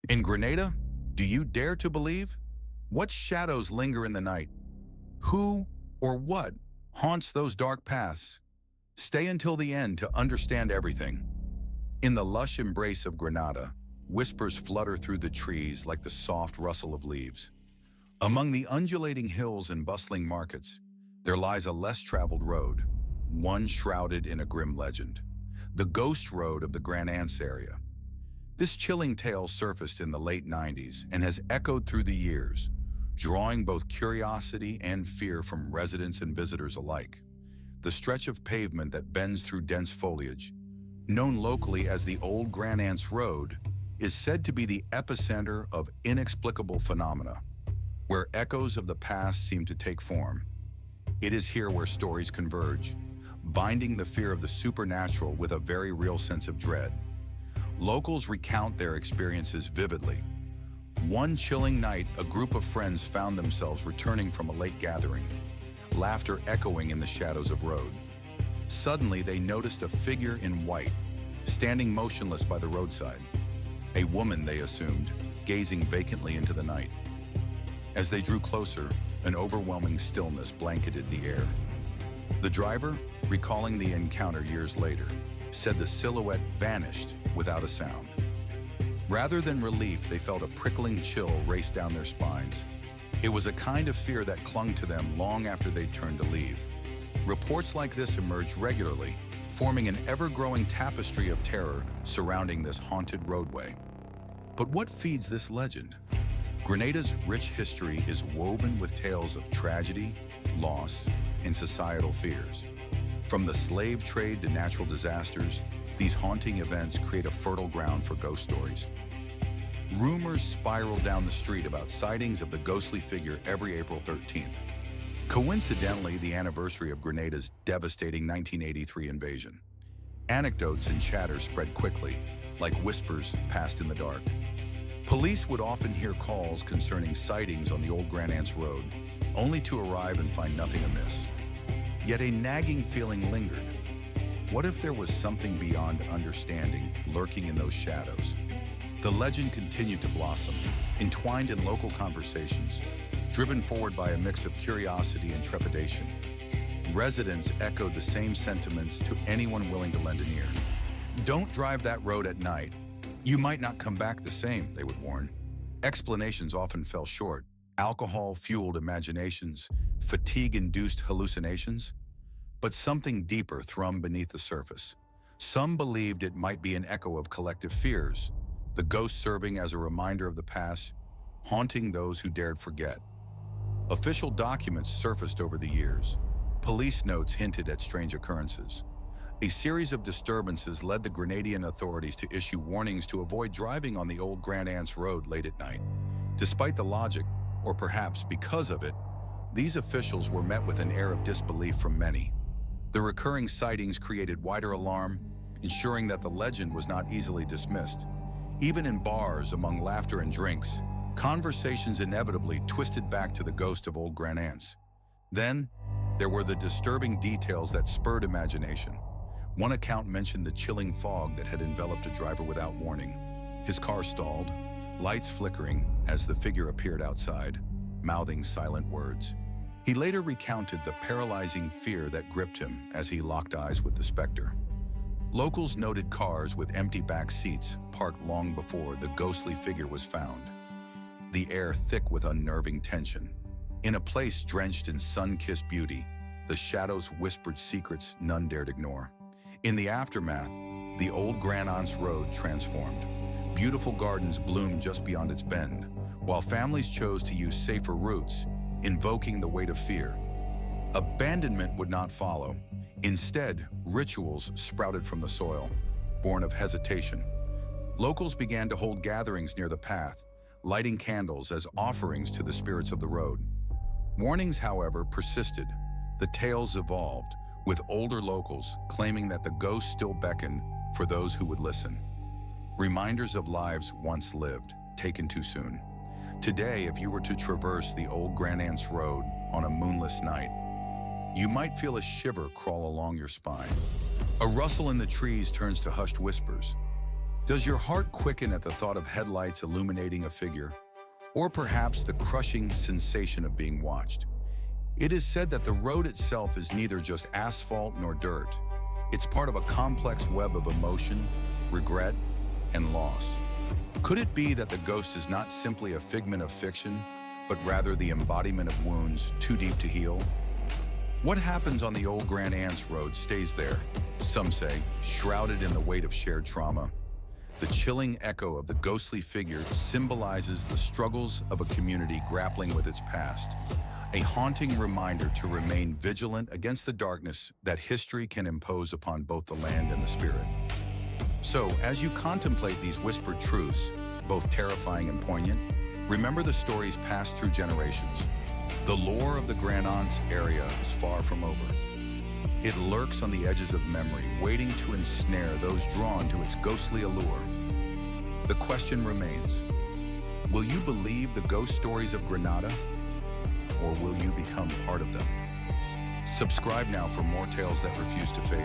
In Grenada, do you dare to believe? What shadows linger in the night? Who or what haunts those dark paths? Stay until the end to understand everything. In the lush embrace of Granada, whispers flutter through the trees like the soft rustle of leaves. Among the undulating hills and bustling markets, there lies a less-traveled road, one shrouded in a grim legend, the Ghost Road of the Grand Anse area. This chilling tale surfaced in the late 90s and has echoed through the years, drawing both curiosity and fear from residents and visitors alike. The stretch of pavement that bends through dense foliage, known locally as the Old Grand Anse Road, is said to be the epicenter of inexplicable phenomena, where echoes of the past seem to take form. It is here where stories converge, binding the fear of the supernatural with a very real sense of dread. Locals recount their experiences vividly. One chilling night, a group of friends found themselves returning from a late gathering, laughter echoing in the shadows of road. Suddenly, they noticed a figure in white, standing motionless by the roadside. A woman, they assumed, gazing vacantly into the night. As they drew closer, an overwhelming stillness blanketed the air. The driver, recalling the encounter years later, said the silhouette vanished without a sound. Rather than relief, they felt a prickling chill race down their spines. It was a kind of fear that clung to them long after they'd turned to leave. Reports like this emerged regularly, forming an ever-growing tapestry of terror surrounding this haunted roadway. But what feeds this legend? Grenada's rich history is woven with tales of tragedy, loss, and societal fears. From the slave trade to natural disasters, these haunting events create a fertile ground for ghost stories. Rumors spiral down the street about sightings of the ghostly figure every April 13th. Coincidentally, the anniversary of Grenada's devastating 1983 invasion. Anecdotes and chatter spread quickly, like whispers passed in the dark. Police would often hear calls concerning sightings on the Old Grand Anse Road, only to arrive and find nothing amiss. Yet a nagging feeling lingered. What if there was something beyond understanding lurking in those shadows? The legend continued to blossom, entwined in local conversations, driven forward by a mix of curiosity and trepidation. Residents echoed the same sentiments to anyone willing to lend an ear. Don't drive that road at night. You might not come back the same, they would warn. Explanations often fell short. Alcohol-fueled imaginations, fatigue-induced hallucinations. But something deeper thrummed beneath the surface. Some believed it might be an echo of collective fears, the ghost serving as a reminder of the past, haunting those who dared forget. Official documents surfaced over the years. Police notes hinted at strange occurrences. A series of disturbances led the Grenadian authorities to issue warnings to avoid driving on the Old Grand Anse Road late at night. Despite the logic, or perhaps because of it, these officials were met with an air of disbelief from many. The recurring sightings created wider alarm, ensuring that the legend was not easily dismissed. Even in bars, among laughter and drinks, conversations inevitably twisted back to the ghost of Old Grand Anse. Then, there were the disturbing details that spurred imagination. One account mentioned the chilling fog that had enveloped a driver without warning. His car stalled, lights flickering as the figure appeared outside, mouthing silent words. He later recounted the paralyzing fear that gripped him as he locked eyes with the specter. Locals noted cars with empty back seats parked long before the ghostly figure was found, the air thick with unnerving tension. In a place drenched in sun-kissed beauty, the shadows whispered secrets none dared ignore. In the aftermath, the Old Grand Anse Road transformed. Beautiful gardens bloomed just beyond its bend, while families chose to use safer routes, invoking the weight of fear. Abandonment would not follow. Instead, rituals sprouted from the soil, born of hesitation. Locals began to hold gatherings near the path, lighting candles as offerings to the spirits of the road. Warnings, however, persisted. The tales evolved, with older locals claiming that the ghosts still beckon for those who would listen. Reminders of lives once lived, taken too soon. Today, if you were to traverse the Old Grand Anse Road on a moonless night, you might feel a shiver crawl along your spine. A rustle in the trees turns to hushed whispers. Does your heart quicken at the thought of headlights illuminating a figure? Or perhaps the crushing sensation of being watched? It is said that the road itself is neither just asphalt nor dirt. It's part of a complex web of emotion, regret, and loss. Could it be that the ghost is not simply a figment of fiction, but rather the embodiment of wounds too deep to heal? What happens on the old Grand Anse Road stays there, some say, shrouded in the weight of shared trauma. The chilling echo of the ghostly figure symbolizes the struggles of a community grappling with its past, a haunting reminder to remain vigilant against the darkness that history can impose upon both the land and the spirit. So, as you contemplate these whispered truths, both terrifying and poignant, remember the stories passed through generations. The lore of the Grand Anse area is far from over. It lurks on the edges of memory, waiting to ensnare those drawn to its ghostly allure. The question remains, will you believe the ghost stories of Granada, or will you become part of them? Subscribe now for more tales that refuse to fade.